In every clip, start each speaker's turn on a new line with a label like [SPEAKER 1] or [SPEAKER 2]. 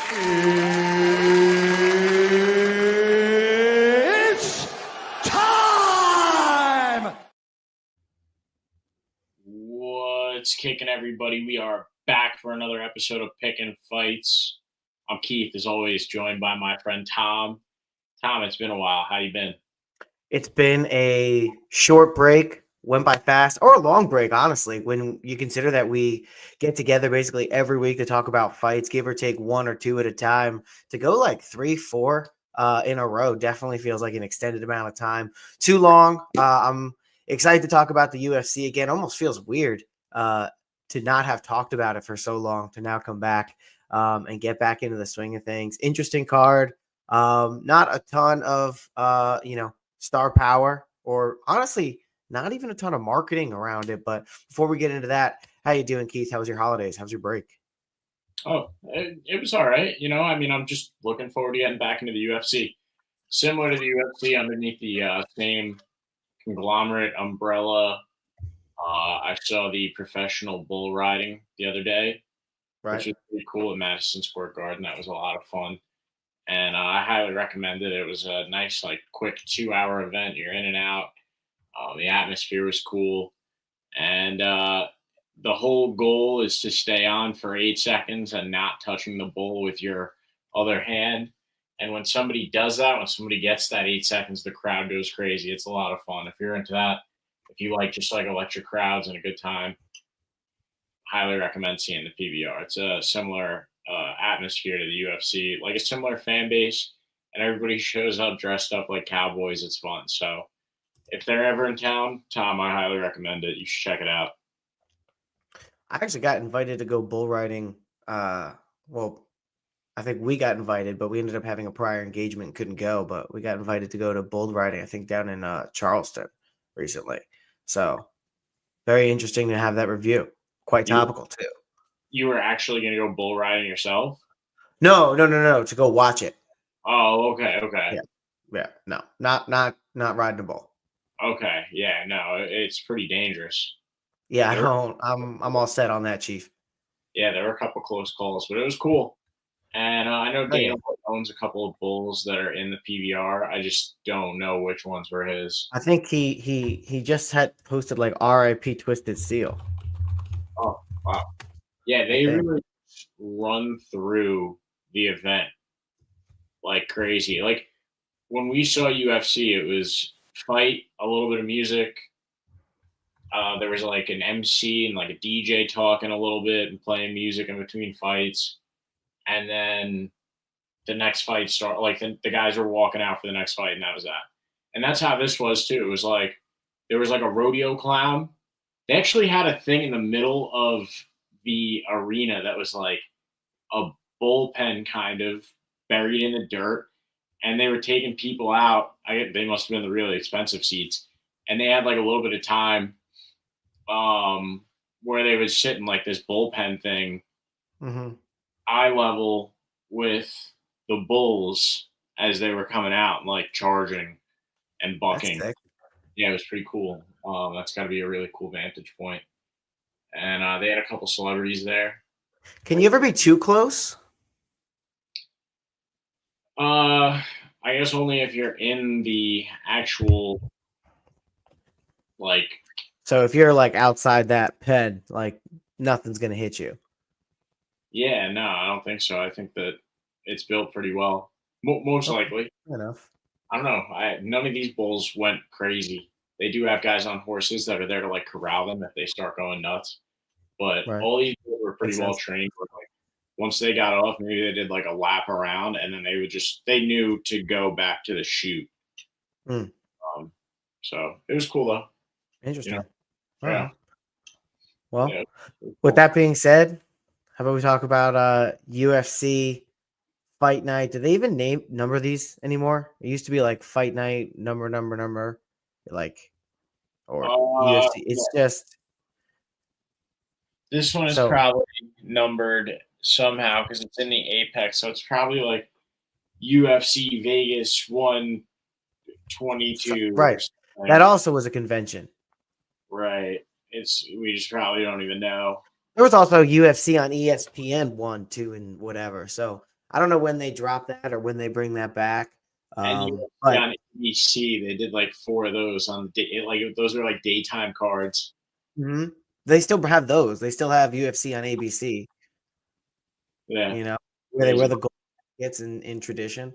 [SPEAKER 1] It's time!
[SPEAKER 2] What's kicking, everybody? We are back for another episode of Pickin' Fights. I'm Keith, as always, joined by my friend Tom. Tom, it's been a while. How you been?
[SPEAKER 3] It's been a short break, went by fast, or a long break, honestly, when you consider that we get together basically every week to talk about fights, give or take one or two at a time. To go like 3, 4 in a row definitely feels like an extended amount of time. Too long. I'm excited to talk about the UFC again. Almost feels weird to not have talked about it for so long, to now come back and get back into the swing of things. Interesting card. Not a ton of, star power, or honestly, not even a ton of marketing around it. But before we get into that, how you doing, Keith? How was your holidays? How's your break?
[SPEAKER 2] Oh, it was all right. I'm just looking forward to getting back into the UFC. Similar to the UFC, underneath the same conglomerate umbrella, I saw the professional bull riding the other day, which was pretty cool at Madison Square Garden. That was a lot of fun. And I highly recommend it. It was a nice, quick 2-hour event. You're in and out. The atmosphere was cool. And the whole goal is to stay on for 8 seconds and not touching the bull with your other hand. And when somebody does that, when somebody gets that 8 seconds, the crowd goes crazy. It's a lot of fun. If you're into that, if you like just electric crowds and a good time, highly recommend seeing the PBR. It's a similar atmosphere to the UFC, like a similar fan base, and everybody shows up dressed up like cowboys. It's fun. So if they're ever in town, Tom, I highly recommend it. You should check it out.
[SPEAKER 3] I actually got invited to go bull riding. Well, I think we got invited, but we ended up having a prior engagement and couldn't go. But we got invited to go to bull riding, I think, down in Charleston recently. So very interesting to have that review. Quite topical, too.
[SPEAKER 2] You were actually going to go bull riding yourself?
[SPEAKER 3] No, to go watch it.
[SPEAKER 2] Oh, okay.
[SPEAKER 3] Yeah, no, not riding a bull.
[SPEAKER 2] Okay, yeah, no, it's pretty dangerous.
[SPEAKER 3] Yeah, I'm all set on that, Chief.
[SPEAKER 2] Yeah, there were a couple close calls, but it was cool. And I know Dana owns a couple of bulls that are in the PBR. I just don't know which ones were his.
[SPEAKER 3] I think he just had posted RIP Twisted Steel.
[SPEAKER 2] Oh, wow. Yeah, they really run through the event like crazy. Like when we saw UFC, it was fight, a little bit of music. There was an MC and a DJ talking a little bit and playing music in between fights. And then the next fight started, the guys were walking out for the next fight, and that was that. And that's how this was too. It was there was a rodeo clown. They actually had a thing in the middle of the arena that was a bullpen kind of buried in the dirt, and they were taking people out. They must have been the really expensive seats, and they had a little bit of time where they would sit in this bullpen thing, eye level with the bulls as they were coming out and charging and bucking. Yeah, it was pretty cool. That's got to be a really cool vantage point. And they had a couple celebrities there.
[SPEAKER 3] Can you ever be too close?
[SPEAKER 2] I guess only if you're in the actual
[SPEAKER 3] So if you're outside that pen, nothing's gonna hit you.
[SPEAKER 2] Yeah, no, I don't think so. I think that it's built pretty well. Most likely.
[SPEAKER 3] Fair enough.
[SPEAKER 2] I don't know. None of these bulls went crazy. They do have guys on horses that are there to corral them if they start going nuts. But all these bulls were pretty well trained. Once they got off, maybe they did a lap around, and then they knew to go back to the chute. So it was cool though.
[SPEAKER 3] Interesting.
[SPEAKER 2] Yeah.
[SPEAKER 3] Well, with that being said, how about we talk about UFC Fight Night? Do they even number these anymore? It used to be Fight Night number, or UFC. It's just
[SPEAKER 2] this one is probably numbered somehow because it's in the Apex, so it's probably UFC Vegas 122.
[SPEAKER 3] Right. That also was a convention.
[SPEAKER 2] Right. We just probably don't even know.
[SPEAKER 3] There was also UFC on ESPN 1, 2, and whatever. So I don't know when they drop that or when they bring that back.
[SPEAKER 2] And UFC
[SPEAKER 3] But
[SPEAKER 2] on ABC, they did like 4 of those on like those were like daytime cards.
[SPEAKER 3] mhm, they still have those. They still have UFC on ABC.
[SPEAKER 2] Yeah,
[SPEAKER 3] You know, where they wear
[SPEAKER 2] crazy,
[SPEAKER 3] the gold jackets in tradition.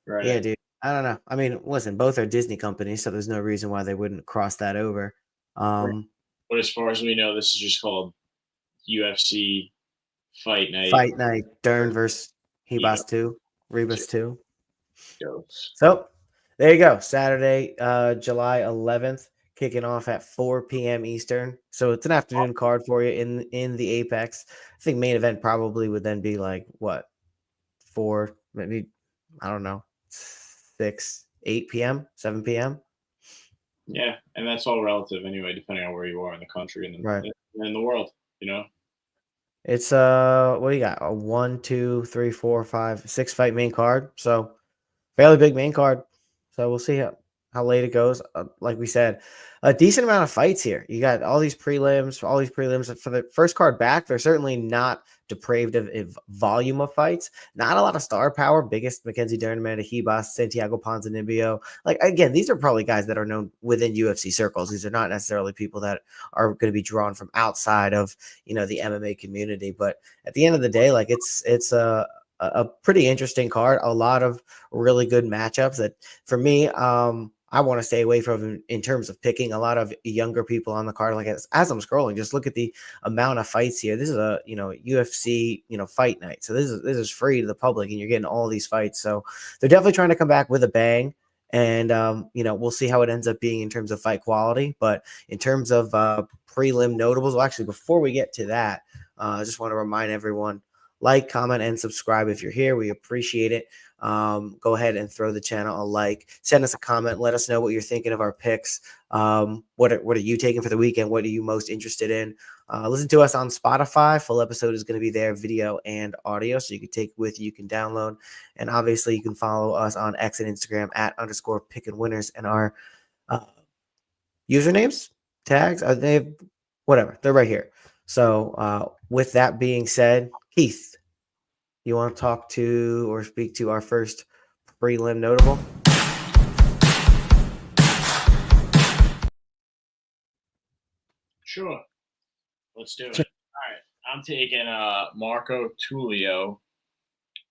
[SPEAKER 2] right?
[SPEAKER 3] Yeah, dude. I don't know. I mean, listen, both are Disney companies, so there's no reason why they wouldn't cross that over.
[SPEAKER 2] Right.
[SPEAKER 3] Um,
[SPEAKER 2] But as far as we know, this is just called UFC Fight Night.
[SPEAKER 3] Fight night, Dern
[SPEAKER 2] Or
[SPEAKER 3] versus
[SPEAKER 2] Ego
[SPEAKER 3] Ribas 2, Ribas 2.
[SPEAKER 2] Dose.
[SPEAKER 3] So there you go. Saturday, July 11th, kicking off at 4 p.m. Eastern. So it's an afternoon card for you in the Apex. I think main event probably would then be like what, 4, maybe, I don't know, 6, 8 p.m., 7 p.m.
[SPEAKER 2] Yeah, and that's all relative anyway, depending on where you are in the country
[SPEAKER 3] Right.
[SPEAKER 2] and in the world. You know,
[SPEAKER 3] It's what do you got? A 1, 2, 3, 4, 5, 6 fight main card. So fairly big main card. So we'll see how late it goes. Like we said, a decent amount of fights here. You got all these prelims for the first card back. They're certainly not depraved of volume of fights. Not a lot of star power. Biggest MacKenzie, Dern, Amanda Ribas, Santiago, Ponzinibbio. Like again, these are probably guys that are known within UFC circles. These are not necessarily people that are going to be drawn from outside of the MMA community. But at the end of the day, like it's a pretty interesting card. A lot of really good matchups that for me, I want to stay away from in terms of picking a lot of younger people on the card. Like as I'm scrolling, just look at the amount of fights here. This is a UFC fight night, so this is free to the public, and you're getting all these fights. So they're definitely trying to come back with a bang. And we'll see how it ends up being in terms of fight quality. But in terms of prelim notables, well, actually, before we get to that, I just want to remind everyone: like, comment, and subscribe if you're here. We appreciate it. Go ahead and throw the channel a like. Send us a comment. Let us know what you're thinking of our picks. What are you taking for the weekend? What are you most interested in? Listen to us on Spotify. Full episode is going to be there, video and audio, so you can take it with you. You can download, and obviously you can follow us on X and Instagram at _pickandwinners, and our usernames, tags, are they whatever? They're right here. So with that being said, Keith, you want to talk to or speak to our first prelim notable?
[SPEAKER 2] sure. Let's do it. All right, I'm taking Marco Tullio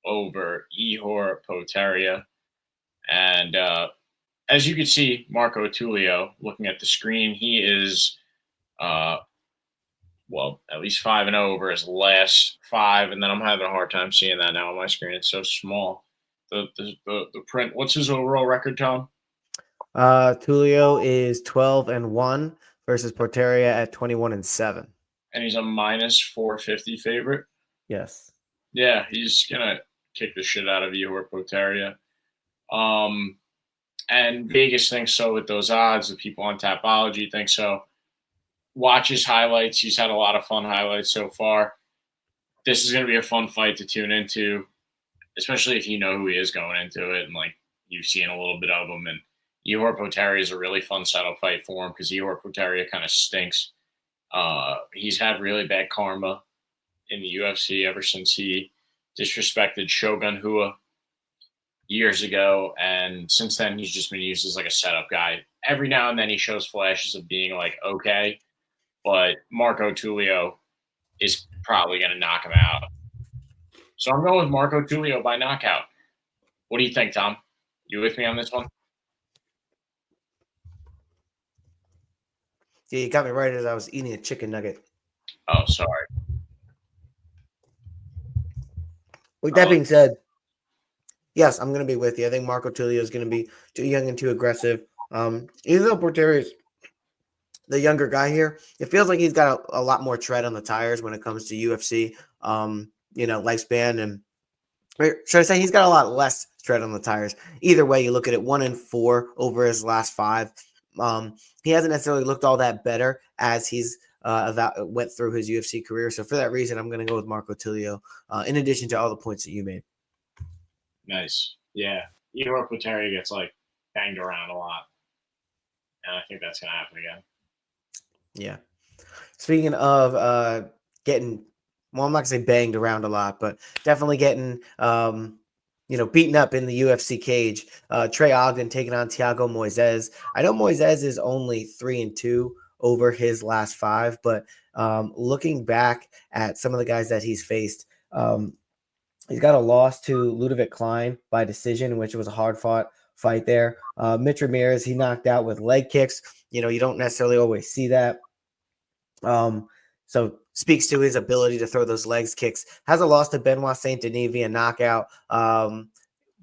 [SPEAKER 2] over Ihor Poteria, and as you can see, Marco Tullio, looking at the screen, he is at least 5-0 over his last 5, and then I'm having a hard time seeing that now on my screen. It's so small. The print. What's his overall record, Tom?
[SPEAKER 3] Tullio is 12-1 versus Porteria at 21-7.
[SPEAKER 2] And he's a minus 450 favorite.
[SPEAKER 3] Yes.
[SPEAKER 2] Yeah, he's gonna kick the shit out of you or Poteria. And Vegas thinks so with those odds. The people on Tapology think so. Watch his highlights. He's had a lot of fun highlights so far. This is going to be a fun fight to tune into, especially if you know who he is going into it and like you've seen a little bit of him. And Ihor Poteria is a really fun setup fight for him because Ihor Poteria kind of stinks. He's had really bad karma in the UFC ever since he disrespected Shogun Hua years ago, and since then he's just been used as like a setup guy. Every now and then he shows flashes of being like okay, but Marco Tullio is probably going to knock him out. So I'm going with Marco Tullio by knockout. What do you think, Tom? You with me on this one?
[SPEAKER 3] Yeah, you got me right as I was eating a chicken nugget.
[SPEAKER 2] Oh, sorry.
[SPEAKER 3] With that being said, yes, I'm going to be with you. I think Marco Tullio is going to be too young and too aggressive. Even though Porteria is the younger guy here, it feels like he's got a lot more tread on the tires when it comes to UFC, lifespan. And should I say he's got a lot less tread on the tires? Either way, you look at it, 1-4 over his last 5. He hasn't necessarily looked all that better as he's went through his UFC career. So for that reason, I'm going to go with Marco Tullio, in addition to all the points that you made.
[SPEAKER 2] Nice. Yeah. Ihor Poteria gets like banged around a lot. And I think that's going to happen again.
[SPEAKER 3] Yeah. Speaking of getting well, I'm not gonna say banged around a lot, but definitely getting beaten up in the UFC cage. Trey Ogden taking on Thiago Moises. I know Moises is only 3-2 over his last 5, but looking back at some of the guys that he's faced, he's got a loss to Ludovic Klein by decision, which was a hard-fought fight there. Mitch Ramirez, he knocked out with leg kicks. You don't necessarily always see that. So speaks to his ability to throw those legs kicks. Has a loss to Benoit Saint-Denis via knockout.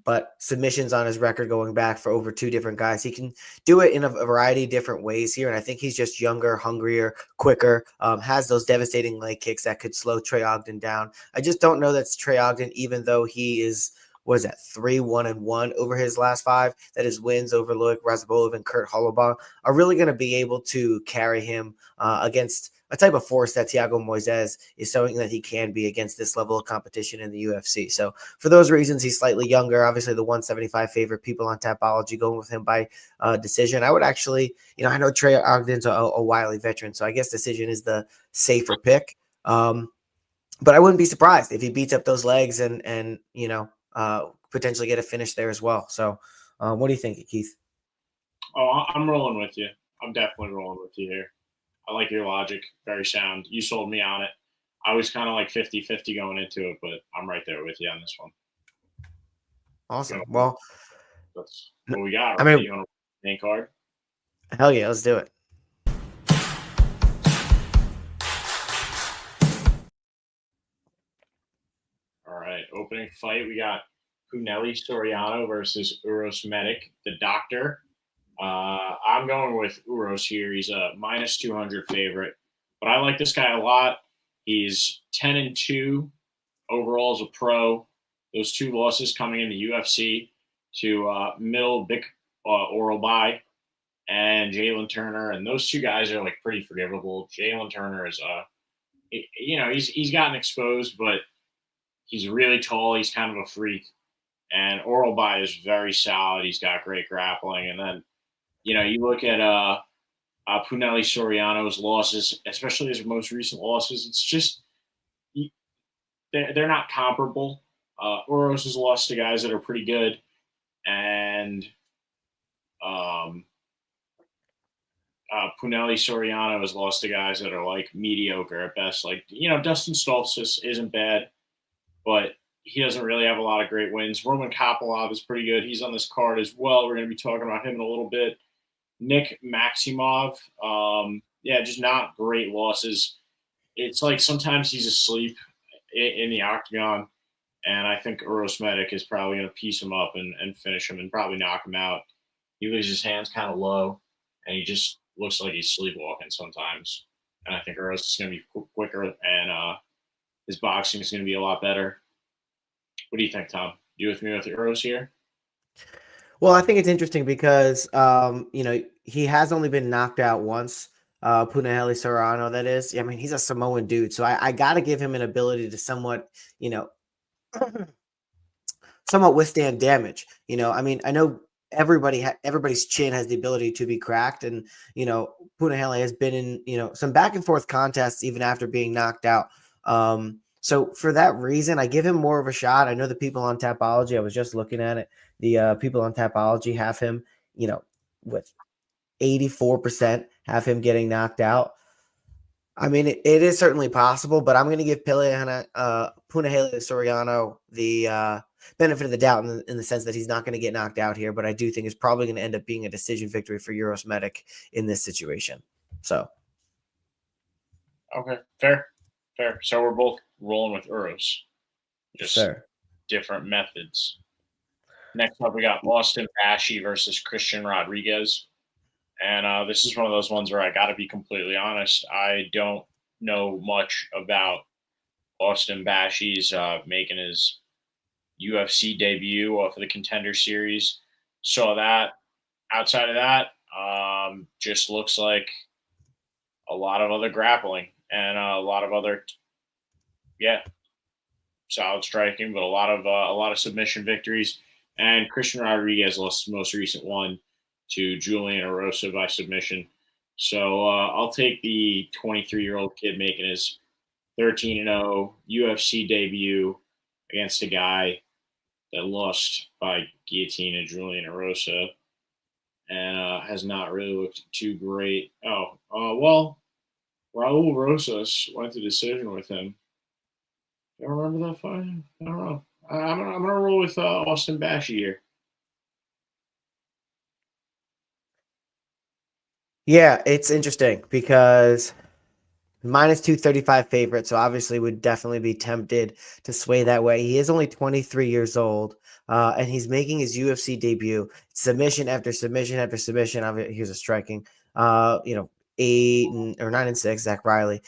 [SPEAKER 3] But submissions on his record going back for over 2 different guys. He can do it in a variety of different ways here, and I think he's just younger, hungrier, quicker, has those devastating leg kicks that could slow Trey Ogden down. I just don't know that's Trey Ogden, even though he is, 3-1-1 over his last 5, that his wins over Loic Razabolov and Kurt Hollowbaugh are really going to be able to carry him against a type of force that Thiago Moises is showing that he can be against this level of competition in the UFC. So for those reasons, he's slightly younger. Obviously, the 175 favorite, people on Tapology going with him by decision. I would actually, I know Trey Ogden's a wily veteran, so I guess decision is the safer pick. But I wouldn't be surprised if he beats up those legs and potentially get a finish there as well. So what do you think, Keith?
[SPEAKER 2] Oh, I'm rolling with you. I'm definitely rolling with you here. I like your logic. Very sound. You sold me on it. I was kind of like 50-50 going into it, but I'm right there with you on this one.
[SPEAKER 3] Awesome. Well,
[SPEAKER 2] that's what we got. Right?
[SPEAKER 3] I mean,
[SPEAKER 2] you want a main card?
[SPEAKER 3] Hell yeah, let's do it.
[SPEAKER 2] All right. Opening fight, we got Punahele Soriano versus Uros the Doctor. I'm going with Uros here. He's a -200 favorite, but I like this guy a lot. He's 10-2 overall as a pro. Those 2 losses coming in the UFC to Middle Big Oralbai and Jalen Turner, and those 2 guys are like pretty forgivable. Jalen Turner is he's gotten exposed, but he's really tall. He's kind of a freak, and Oralbai is very solid. He's got great grappling, and then you look at Punahele Soriano's losses, especially his most recent losses. It's just they're not comparable. Uros has lost to guys that are pretty good, and Punahele Soriano has lost to guys that are like mediocre at best. Like Dustin Stoltzfus isn't bad, but he doesn't really have a lot of great wins. Roman Kopylov is pretty good. He's on this card as well. We're going to be talking about him in a little bit. Nick Maximov, just not great losses. It's like sometimes he's asleep in the octagon, and I think Uros is probably going to piece him up and finish him and probably knock him out. He leaves his hands kind of low, and he just looks like he's sleepwalking sometimes. And I think Uros is going to be quicker, and his boxing is going to be a lot better. What do you think, Tom? You with me with Uros here?
[SPEAKER 3] Well, I think it's interesting because, he has only been knocked out once, Punahele Soriano, that is. I mean, he's a Samoan dude, so I got to give him an ability to somewhat withstand damage. I mean, I know everybody's chin has the ability to be cracked, and, Punahele has been in, some back and forth contests even after being knocked out. So for that reason, I give him more of a shot. I know the people on Tapology, I was just looking at it. The people on Tapology have him, with 84% have him getting knocked out. I mean, it is certainly possible, but I'm going to give Punahele Soriano the benefit of the doubt in the sense that he's not going to get knocked out here, but I do think it's probably going to end up being a decision victory for Uros in this situation. So.
[SPEAKER 2] Okay, fair. So we're both rolling with Uros. Just different methods. Next up, we got Austin Bashi versus Christian Rodriguez. And this is one of those ones where I got to be completely honest. I don't know much about Austin Bashi's making his UFC debut off of the Contender Series. Saw that. Outside of that, just looks like a lot of other grappling and a lot of other, solid striking, but a lot of submission victories. And Christian Rodriguez lost his most recent one to Julian Erosa by submission. So I'll take the 23-year-old kid making his 13-0 UFC debut against a guy that lost by guillotine to Julian Erosa and has not really looked too great. Well, Raul Rosas went to decision with him. Do you remember that fight? I don't know. I'm gonna roll with Austin Bashi here.
[SPEAKER 3] Yeah, it's interesting because minus 235 favorite, so obviously would definitely be tempted to sway that way. He is only 23 years old, and he's making his UFC debut. Submission after submission after submission. Here's a striking. 8 or 9 and 6. Zach Riley.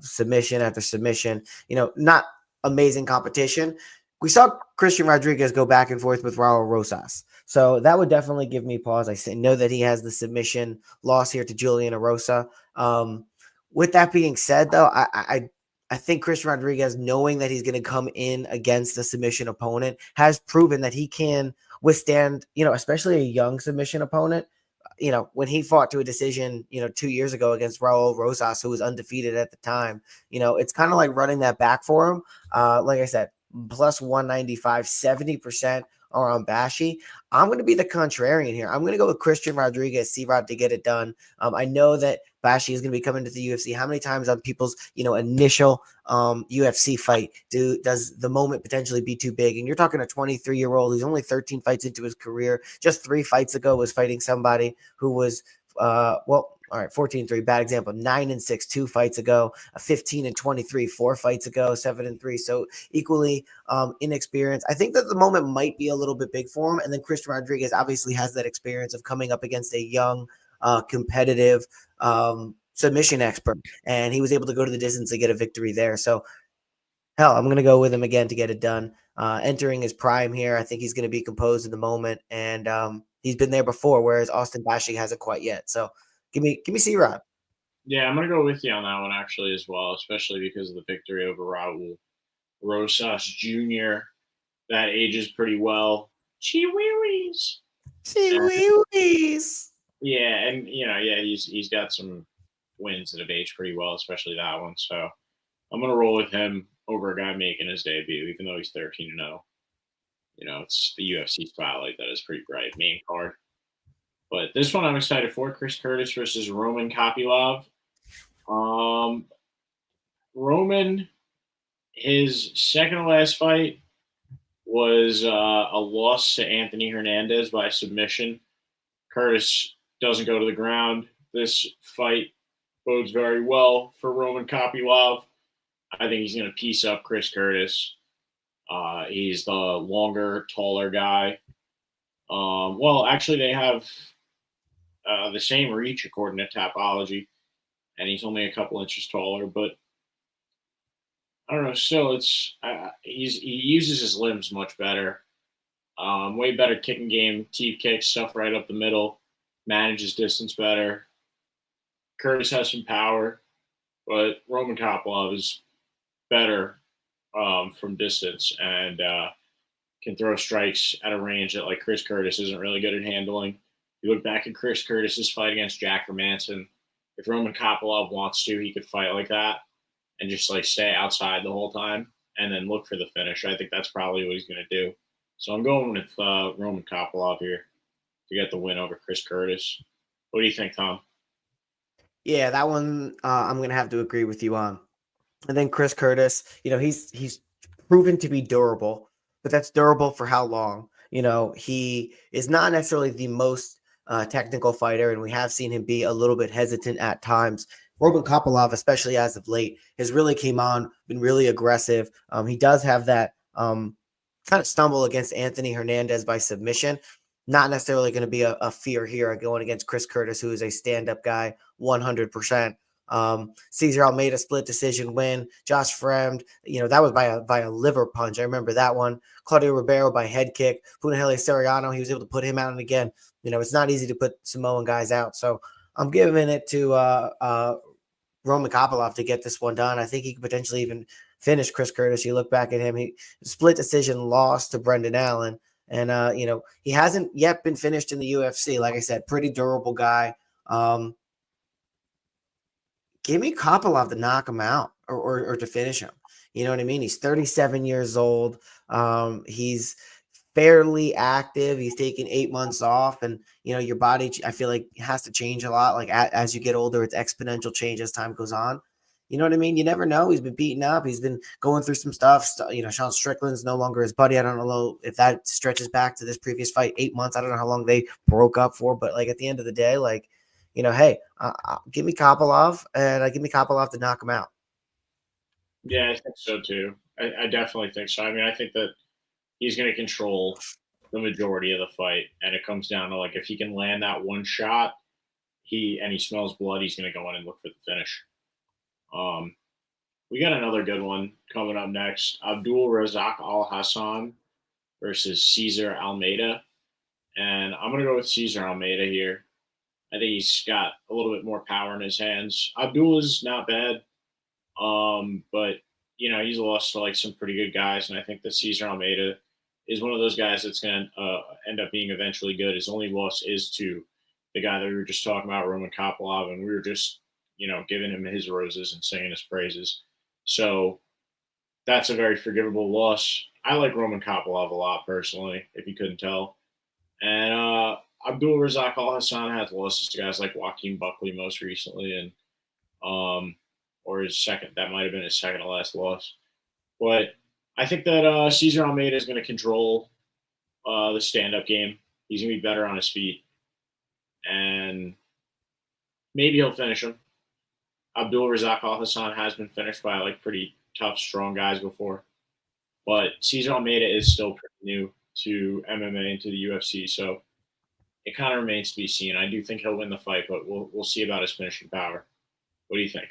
[SPEAKER 3] Submission after submission. Not amazing competition. We saw Christian Rodriguez go back and forth with Raul Rosas. So that would definitely give me pause. I know that he has the submission loss here to Julian Erosa. With that being said, though, I think Christian Rodriguez, knowing that he's going to come in against a submission opponent, has proven that he can withstand, especially a young submission opponent. When he fought to a decision, 2 years ago against Raul Rosas, who was undefeated at the time, it's kind of like running that back for him. Like I said, plus 195, 70% are on Bashi. I'm going to be the contrarian here. I'm going to go with Christian Rodriguez, C-Rod, to get it done. I know that Bashi is going to be coming to the UFC. How many times on people's, initial UFC fight does the moment potentially be too big? And you're talking a 23-year-old who's only 13 fights into his career. Just 3 fights ago was fighting somebody who was, all right, 14-3, bad example. 9-6, 2 fights ago. 15-23, 4 fights ago. 7-3, so equally inexperienced. I think that the moment might be a little bit big for him. And then Christian Rodriguez obviously has that experience of coming up against a young, competitive submission expert, and he was able to go to the distance to get a victory there. So, hell, I'm going to go with him again to get it done. Entering his prime here, I think he's going to be composed in the moment, and he's been there before, whereas Austin Bashi hasn't quite yet. So. Give me C-Rod.
[SPEAKER 2] Yeah, I'm going to go with you on that one, actually, as well, especially because of the victory over Raul Rosas Jr. That ages pretty well. Chee-wee-wees.
[SPEAKER 3] Chee-wee-wees.
[SPEAKER 2] Yeah, and, he's got some wins that have aged pretty well, especially that one. So I'm going to roll with him over a guy making his debut, even though he's 13-0. It's the UFC spotlight that is pretty bright. Main card. But this one I'm excited for. Chris Curtis versus Roman Kopylov. Roman, his second to last fight was a loss to Anthony Hernandez by submission. Curtis doesn't go to the ground. This fight bodes very well for Roman Kopylov. I think he's going to piece up Chris Curtis. He's the longer, taller guy. Actually, they have the same reach according to Tapology, and he's only a couple inches taller. But I don't know. Still, he uses his limbs much better. Way better kicking game, teep kicks, stuff right up the middle, manages distance better. Curtis has some power, but Roman Kopylov is better from distance and can throw strikes at a range that Chris Curtis isn't really good at handling. You look back at Chris Curtis's fight against Jack Hermanson. If Roman Kopylov wants to, he could fight like that and just stay outside the whole time and then look for the finish. I think that's probably what he's going to do. So I'm going with Roman Kopylov here to get the win over Chris Curtis. What do you think, Tom?
[SPEAKER 3] Yeah, that one I'm going to have to agree with you on. And then Chris Curtis, he's proven to be durable, but that's durable for how long? He is not necessarily the most technical fighter, and we have seen him be a little bit hesitant at times. Roman Kopylov, especially as of late, has really came on, been really aggressive. He does have that kind of stumble against Anthony Hernandez by submission. Not necessarily going to be a fear here going against Chris Curtis, who is a stand-up guy 100%. Cèsar Almeida split decision win. Josh Fremd, that was by a liver punch. I remember that one. Claudio Ribeiro by head kick. Punahele Soriano, he was able to put him out. And again, it's not easy to put Samoan guys out. So I'm giving it to Roman Kopylov to get this one done. I think he could potentially even finish Chris Curtis. You look back at him, he split decision loss to Brendan Allen. And, he hasn't yet been finished in the UFC. Like I said, pretty durable guy. Give me Kopylov to knock him out. or to finish him. You know what I mean? He's 37 years old. He's fairly active. He's taken 8 months off, and your body, I feel like, has to change a lot. Like as you get older, it's exponential change as time goes on. You know what I mean? You never know. He's been beaten up. He's been going through some stuff. Sean Strickland's no longer his buddy. I don't know if that stretches back to this previous fight, 8 months. I don't know how long they broke up for, but like at the end of the day, like, hey, give me Kopylov, and give me Kopylov to knock him out.
[SPEAKER 2] Yeah, I think so too. I definitely think so. I mean, I think that he's going to control the majority of the fight, and it comes down to, like, if he can land that one shot, he smells blood, he's going to go in and look for the finish. We got another good one coming up next. Abdul Razak Alhassan versus Cèsar Almeida. And I'm going to go with Cèsar Almeida here. I think he's got a little bit more power in his hands. Abdul is not bad, but, he's lost to, like, some pretty good guys. And I think that Cèsar Almeida is one of those guys that's going to end up being eventually good. His only loss is to the guy that we were just talking about, Roman Kopylov, and we were just, giving him his roses and singing his praises. So that's a very forgivable loss. I like Roman Kopylov a lot, personally, if you couldn't tell. And Abdul Razak Alhassan has losses to guys like Joaquin Buckley most recently, and or his second, that might have been his second to last loss. But I think that Cèsar Almeida is going to control the stand-up game. He's going to be better on his feet, and maybe he'll finish him. Abdul Razak Alhassan has been finished by, like, pretty tough, strong guys before. But Cèsar Almeida is still pretty new to MMA and to the UFC, so it kind of remains to be seen. I do think he'll win the fight, but we'll see about his finishing power. What do you think?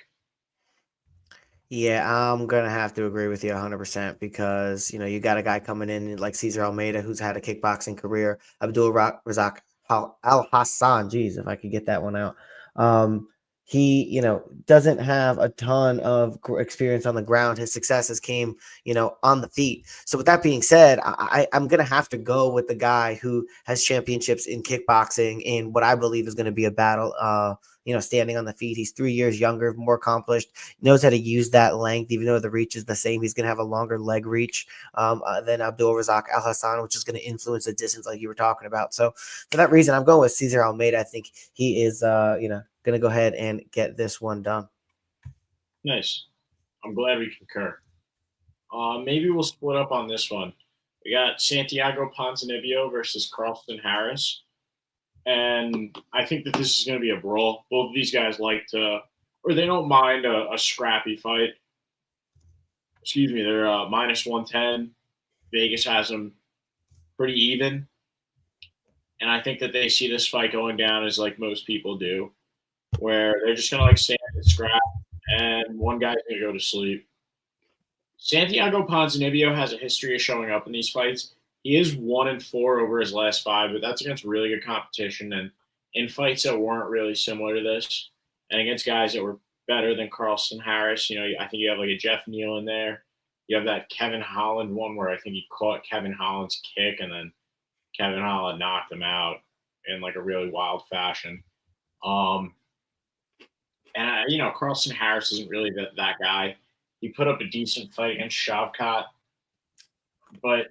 [SPEAKER 3] Yeah, I'm going to have to agree with you 100% because, you got a guy coming in like Cèsar Almeida, who's had a kickboxing career. Abdul Razak Alhassan, geez, if I could get that one out. He, doesn't have a ton of experience on the ground. His successes came, on the feet. So with that being said, I'm going to have to go with the guy who has championships in kickboxing in what I believe is going to be a battle, standing on the feet. He's 3 years younger, more accomplished, knows how to use that length, even though the reach is the same. He's going to have a longer leg reach than Abdul Razak Alhassan, which is going to influence the distance like you were talking about. So for that reason, I'm going with Cèsar Almeida. I think he is, going to go ahead and get this one done.
[SPEAKER 2] Nice. I'm glad we concur. Maybe we'll split up on this one. We got Santiago Ponzinibbio versus Carlston Harris. And I think that this is going to be a brawl. Both of these guys they don't mind a scrappy fight. Excuse me, they're minus 110. Vegas has them pretty even. And I think that they see this fight going down as, like, most people do, where they're just going to, like, stand and scrap, and one guy's going to go to sleep. Santiago Ponzinibbio has a history of showing up in these fights. He is 1-4 over his last 5, but that's against really good competition and in fights that weren't really similar to this, and against guys that were better than Carlston Harris. I think you have, like, a Jeff Neal in there. You have that Kevin Holland one where I think he caught Kevin Holland's kick, and then Kevin Holland knocked him out in, like, a really wild fashion. And Carlston Harris isn't really that guy. He put up a decent fight against Shavkat, but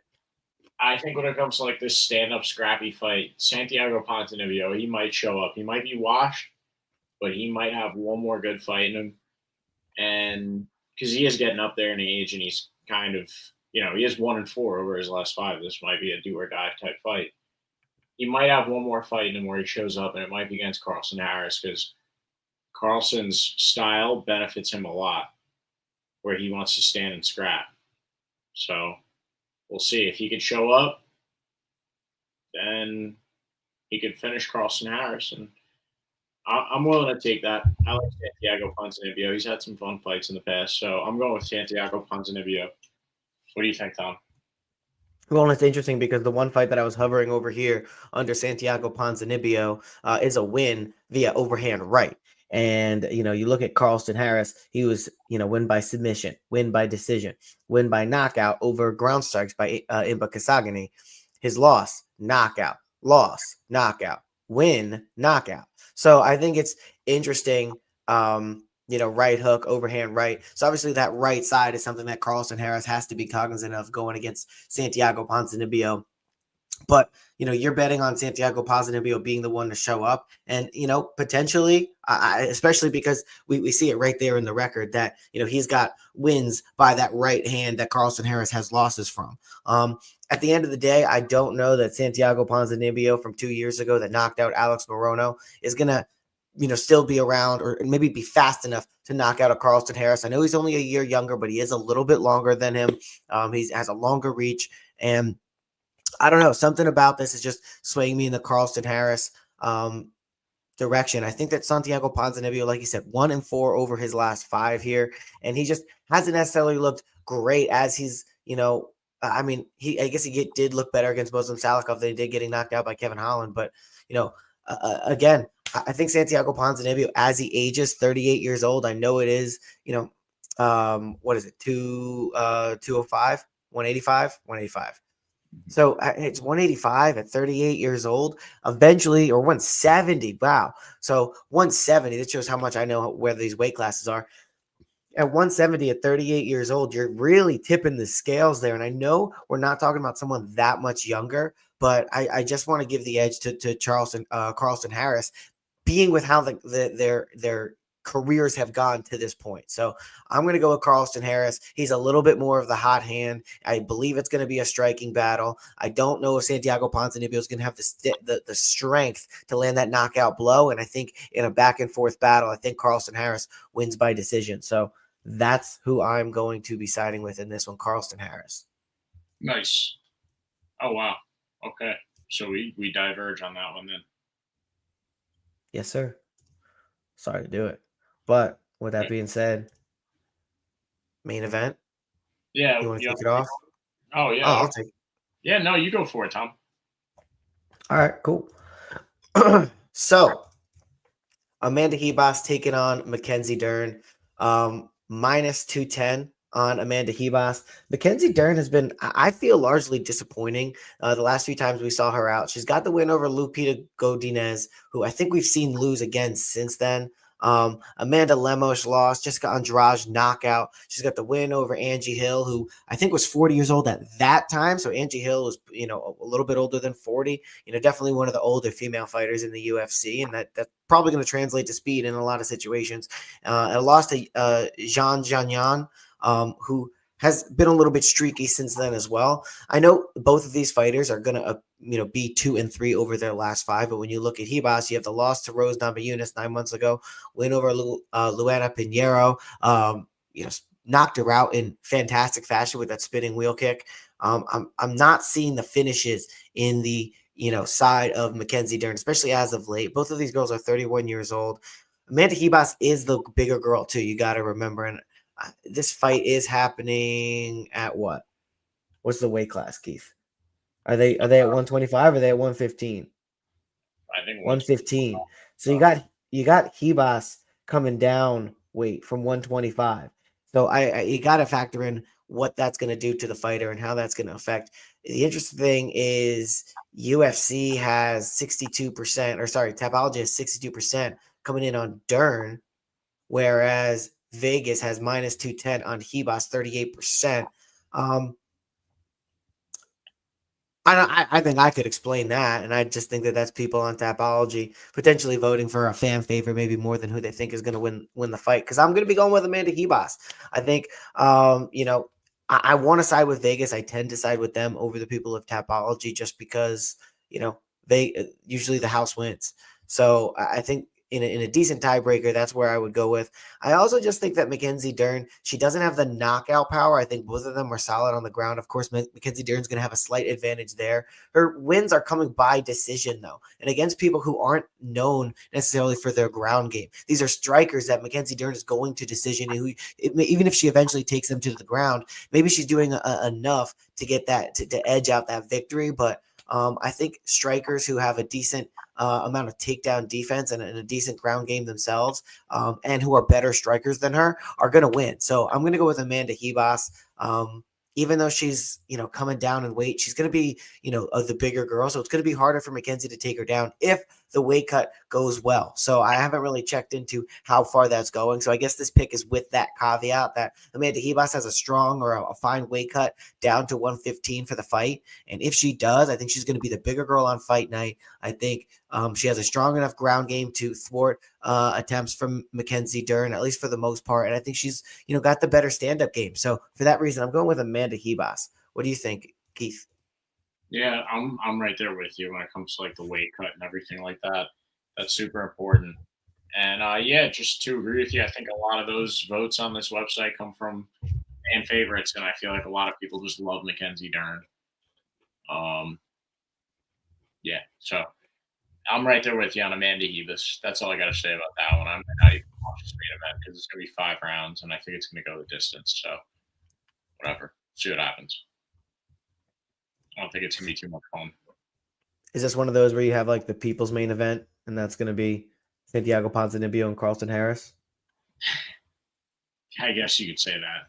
[SPEAKER 2] I think when it comes to, like, this stand-up scrappy fight, Santiago Ponzinibbio, he might show up. He might be washed, but he might have one more good fight in him. And because he is getting up there in age, and he's kind of, he is 1-4 over his last 5. This might be a do-or-die type fight. He might have one more fight in him where he shows up, and it might be against Carlston Harris because Carlson's style benefits him a lot, where he wants to stand and scrap. So we'll see. If he could show up, then he could finish Carlston Harris. And I'm willing to take that. I like Santiago Ponzinibbio. He's had some fun fights in the past. So I'm going with Santiago Ponzinibbio. What do you think, Tom?
[SPEAKER 3] Well, it's interesting because the one fight that I was hovering over here under Santiago Ponzinibbio is a win via overhand right. And, you look at Carlston Harris, he was, win by submission, win by decision, win by knockout over ground strikes by Imba Kasagani. His loss, knockout, loss, knockout, win, knockout. So I think it's interesting, right hook, overhand right. So obviously that right side is something that Carlston Harris has to be cognizant of going against Santiago Ponzinibbio. But, you're betting on Santiago Ponzinibbio being the one to show up. And, potentially, especially because we see it right there in the record that, he's got wins by that right hand that Carlston Harris has losses from. At the end of the day, I don't know that Santiago Ponzinibbio from 2 years ago that knocked out Alex Morono is going to, still be around or maybe be fast enough to knock out a Carlston Harris. I know he's only a year younger, but he is a little bit longer than him. He has a longer reach, and I don't know. Something about this is just swaying me in the Carlston Harris direction. I think that Santiago Ponzinibbio, like you said, 1-4 over his last 5 here, and he just hasn't necessarily looked great as he's, I guess he did look better against Muslim Salikov than he did getting knocked out by Kevin Holland. But, again, I think Santiago Ponzinibbio, as he ages, 38 years old, I know it is, what is it, 205, 185, 185. So it's 185 at 38 years old, eventually, or 170. Wow. So 170, that shows how much I know where these weight classes are. At 170 at 38 years old, you're really tipping the scales there. And I know we're not talking about someone that much younger, but I just want to give the edge to Carlston Harris, being with how their careers have gone to this point. So I'm going to go with Carlston Harris. He's a little bit more of the hot hand. I believe it's going to be a striking battle. I don't know if Santiago Ponzinibbio is going to have the strength to land that knockout blow. And I think in a back and forth battle, I think Carlston Harris wins by decision. So that's who I'm going to be siding with in this one, Carlston Harris.
[SPEAKER 2] Nice. Oh, wow. Okay. So we diverge on that one then.
[SPEAKER 3] Yes, sir. Sorry to do it. But with that being said, main event.
[SPEAKER 2] Yeah.
[SPEAKER 3] You want to kick it off?
[SPEAKER 2] Oh, yeah.
[SPEAKER 3] I'll take it.
[SPEAKER 2] Yeah, no, you go for it, Tom.
[SPEAKER 3] All right, cool. So, Amanda Ribas taking on MacKenzie Dern. Minus 210 on Amanda Ribas. MacKenzie Dern has been, I feel, largely disappointing the last few times we saw her out. She's got the win over Lupita Godinez, who I think we've seen lose again since then. Amanda Lemos lost. Jessica Andrade knockout. She's got the win over Angie Hill, who I think was 40 years old at that time. So Angie Hill was, a little bit older than 40. Definitely one of the older female fighters in the UFC, and that's probably going to translate to speed in a lot of situations. I lost to Zhang Jianyan, who has been a little bit streaky since then as well. I know both of these fighters are going to, be 2-3 over their last 5. But when you look at Ribas, you have the loss to Rose Namajunas 9 months ago, win over Luana Pinheiro, knocked her out in fantastic fashion with that spinning wheel kick. I'm not seeing the finishes in the, side of MacKenzie Dern, especially as of late. Both of these girls are 31 years old. Amanda Ribas is the bigger girl too. You got to remember. And this fight is happening at what? What's the weight class, Keith? Are they at 125 or are they at 115?
[SPEAKER 2] I think
[SPEAKER 3] 115. So you got Ribas coming down weight from 125. So you got to factor in what that's going to do to the fighter and how that's going to affect. The interesting thing is UFC has 62%, or sorry, Tapology has 62% coming in on Dern, whereas Vegas has minus 210 on Ribas, 38%. I think I could explain that, and I just think that that's people on Tapology potentially voting for a fan favorite, maybe more than who they think is going to win the fight. Because I'm going to be going with Amanda Ribas. I think, I want to side with Vegas. I tend to side with them over the people of Tapology just because, they usually the house wins. So I think in a decent tiebreaker, that's where I would go with. I also just think that MacKenzie Dern, she doesn't have the knockout power. I think both of them are solid on the ground. Of course, MacKenzie Dern's going to have a slight advantage there. Her wins are coming by decision, though, and against people who aren't known necessarily for their ground game. These are strikers that MacKenzie Dern is going to decision, who, even if she eventually takes them to the ground, maybe she's doing enough to get that to edge out that victory. But I think strikers who have a decent amount of takedown defense and a decent ground game themselves, and who are better strikers than her, are going to win. So I'm going to go with Amanda Ribas. Even though she's, coming down in weight, she's going to be, the bigger girl. So it's going to be harder for MacKenzie to take her down if the weight cut goes well. So I haven't really checked into how far that's going. So I guess this pick is with that caveat that Amanda Ribas has a strong or a fine weight cut down to 115 for the fight. And if she does, I think she's going to be the bigger girl on fight night. I think she has a strong enough ground game to thwart attempts from MacKenzie Dern, at least for the most part. And I think she's, got the better stand-up game. So for that reason, I'm going with Amanda Ribas. What do you think, Keith?
[SPEAKER 2] Yeah, I'm right there with you when it comes to like the weight cut and everything like that. That's super important. And just to agree with you, I think a lot of those votes on this website come from fan favorites, and I feel like a lot of people just love MacKenzie Dern. So I'm right there with you on Amanda Ribas. That's all I got to say about that one. I'm not even watch this main event because it's going to be 5 rounds, and I think it's going to go the distance. So whatever, see what happens. I don't think it's going to be too much fun.
[SPEAKER 3] Is this one of those where you have like the people's main event, and that's going to be Santiago Ponzinibbio and Carlston Harris?
[SPEAKER 2] I guess you could say that.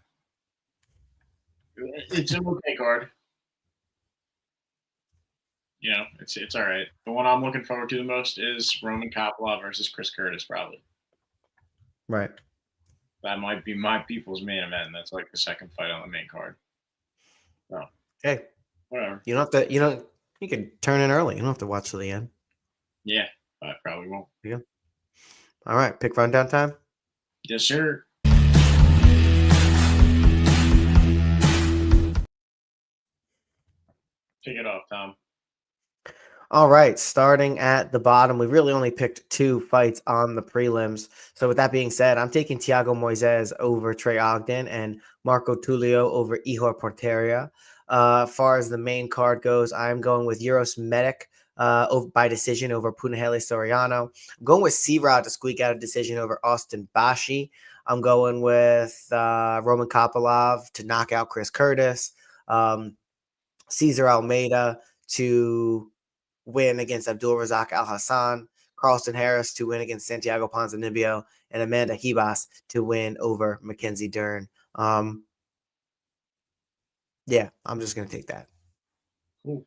[SPEAKER 2] It's an okay card. It's all right. The one I'm looking forward to the most is Roman Kopylov versus Chris Curtis, probably.
[SPEAKER 3] Right.
[SPEAKER 2] That might be my people's main event. That's like the second fight on the main card. So,
[SPEAKER 3] hey,
[SPEAKER 2] whatever.
[SPEAKER 3] You don't have to. You can turn in early. You don't have to watch to the end.
[SPEAKER 2] Yeah, I probably won't.
[SPEAKER 3] Yeah. All right, pick rundown time.
[SPEAKER 2] Yes, sir. Take it off, Tom.
[SPEAKER 3] All right, starting at the bottom, we really only picked 2 fights on the prelims. So with that being said, I'm taking Thiago Moises over Trey Ogden and Marco Tulio over Ihor Porteria. As far as the main card goes, I'm going with Uros Medic by decision over Punahele Soriano. I'm going with C-Rod to squeak out a decision over Austin Bashi. I'm going with Roman Kopylov to knock out Chris Curtis. Cèsar Almeida to win against Abdul Razak Alhassan, Carlston Harris to win against Santiago Ponzinibbio, and Amanda Ribas to win over MacKenzie Dern. I'm just going to take that.
[SPEAKER 2] Cool.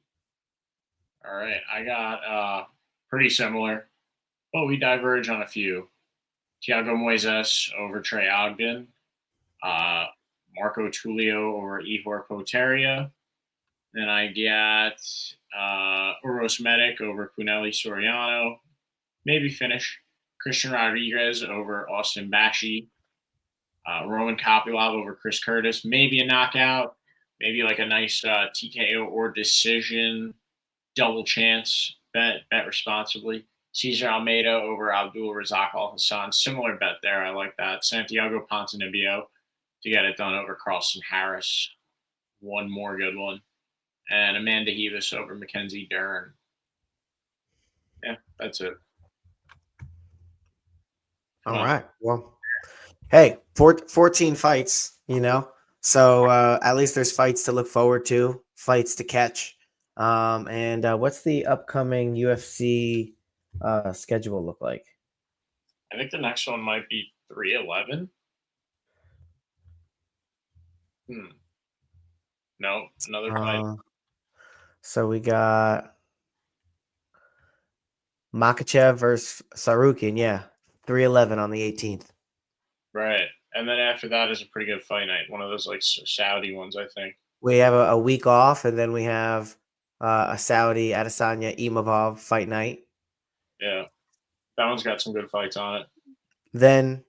[SPEAKER 2] All right. I got pretty similar, but we diverge on a few. Thiago Moises over Trey Ogden, Marco Tulio over Ihor Porteria. Then I got Uros Medic over Punahele Soriano. Maybe finish. Christian Rodriguez over Austin Bashi. Roman Kopylov over Chris Curtis. Maybe a knockout. Maybe like a nice TKO or decision. Double chance. Bet responsibly. Cèsar Almeida over Abdul Razak Alhassan. Similar bet there. I like that. Santiago Ponzinibbio to get it done over Carlston Harris. One more good one. And Amanda Ribas over MacKenzie Dern. Yeah, that's it.
[SPEAKER 3] All right. Well, hey, 14 fights, So at least there's fights to look forward to, fights to catch. And what's the upcoming UFC schedule look like?
[SPEAKER 2] I think the next one might be 311. No, another fight.
[SPEAKER 3] So we got Makhachev versus Sarukian, 311 on the 18th.
[SPEAKER 2] Right. And then after that is a pretty good fight night. One of those like Saudi ones, I think.
[SPEAKER 3] We have a week off, and then we have a Saudi Adesanya Imavov fight night.
[SPEAKER 2] Yeah. That one's got some good fights on it.
[SPEAKER 3] Then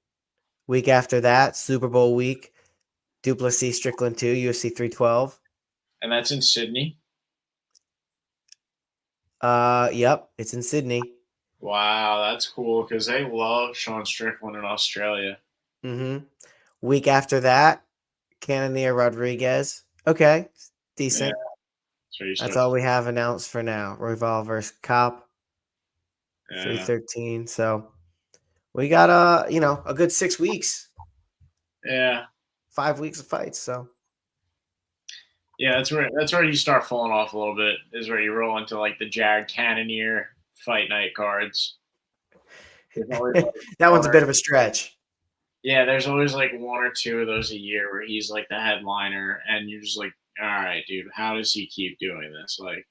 [SPEAKER 3] week after that, Super Bowl week, Duplessis Strickland 2, UFC 312.
[SPEAKER 2] And that's in Sydney?
[SPEAKER 3] Yep, it's in Sydney.
[SPEAKER 2] Wow, that's cool because they love Sean Strickland in Australia.
[SPEAKER 3] Mm-hmm. Week after that, Cannonier Rodriguez. Okay, decent.
[SPEAKER 2] Yeah.
[SPEAKER 3] That's all we have announced for now. Royval versus Cop. 313. So we got a good 6 weeks.
[SPEAKER 2] Yeah.
[SPEAKER 3] 5 weeks of fights. So
[SPEAKER 2] yeah, that's where you start falling off a little bit, is where you roll into like the Jared Cannonier fight night cards.
[SPEAKER 3] That one's a bit of a stretch.
[SPEAKER 2] Yeah, there's always like 1 or 2 of those a year where he's like the headliner, and you're just like, all right, dude, how does he keep doing this? Like,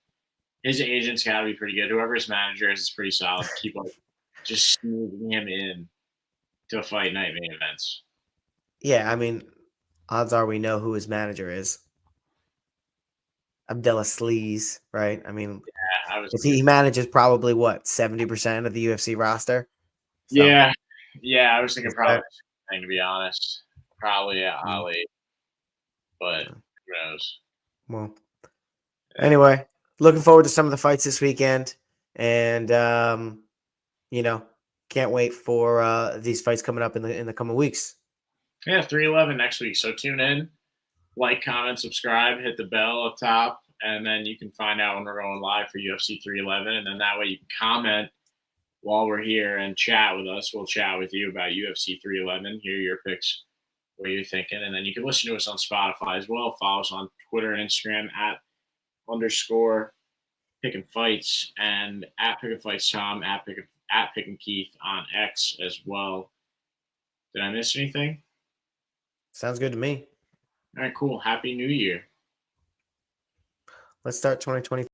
[SPEAKER 2] his agent's got to be pretty good. Whoever his manager is pretty solid. Keep like just sneaking him in to fight night main events.
[SPEAKER 3] Yeah, I mean, odds are we know who his manager is. Abdullah Sleaze, right? I mean,
[SPEAKER 2] Yeah,
[SPEAKER 3] he manages probably what 70% of the UFC roster. So,
[SPEAKER 2] yeah, I was thinking probably the same thing, to be honest. Probably Ali, but who knows?
[SPEAKER 3] Well, anyway, looking forward to some of the fights this weekend, and can't wait for these fights coming up in the coming weeks.
[SPEAKER 2] Yeah, 311 next week. So tune in, like, comment, subscribe, hit the bell up top, and then you can find out when we're going live for UFC 311. And then that way you can comment while we're here and chat with us. We'll chat with you about UFC 311, hear your picks, what you're thinking. And then you can listen to us on Spotify as well. Follow us on Twitter and Instagram @_picking_fights and @pickingfightstom, @picking_Keith on X as well. Did I miss anything?
[SPEAKER 3] Sounds good to me.
[SPEAKER 2] All right, cool. Happy New Year.
[SPEAKER 3] Let's start 2020.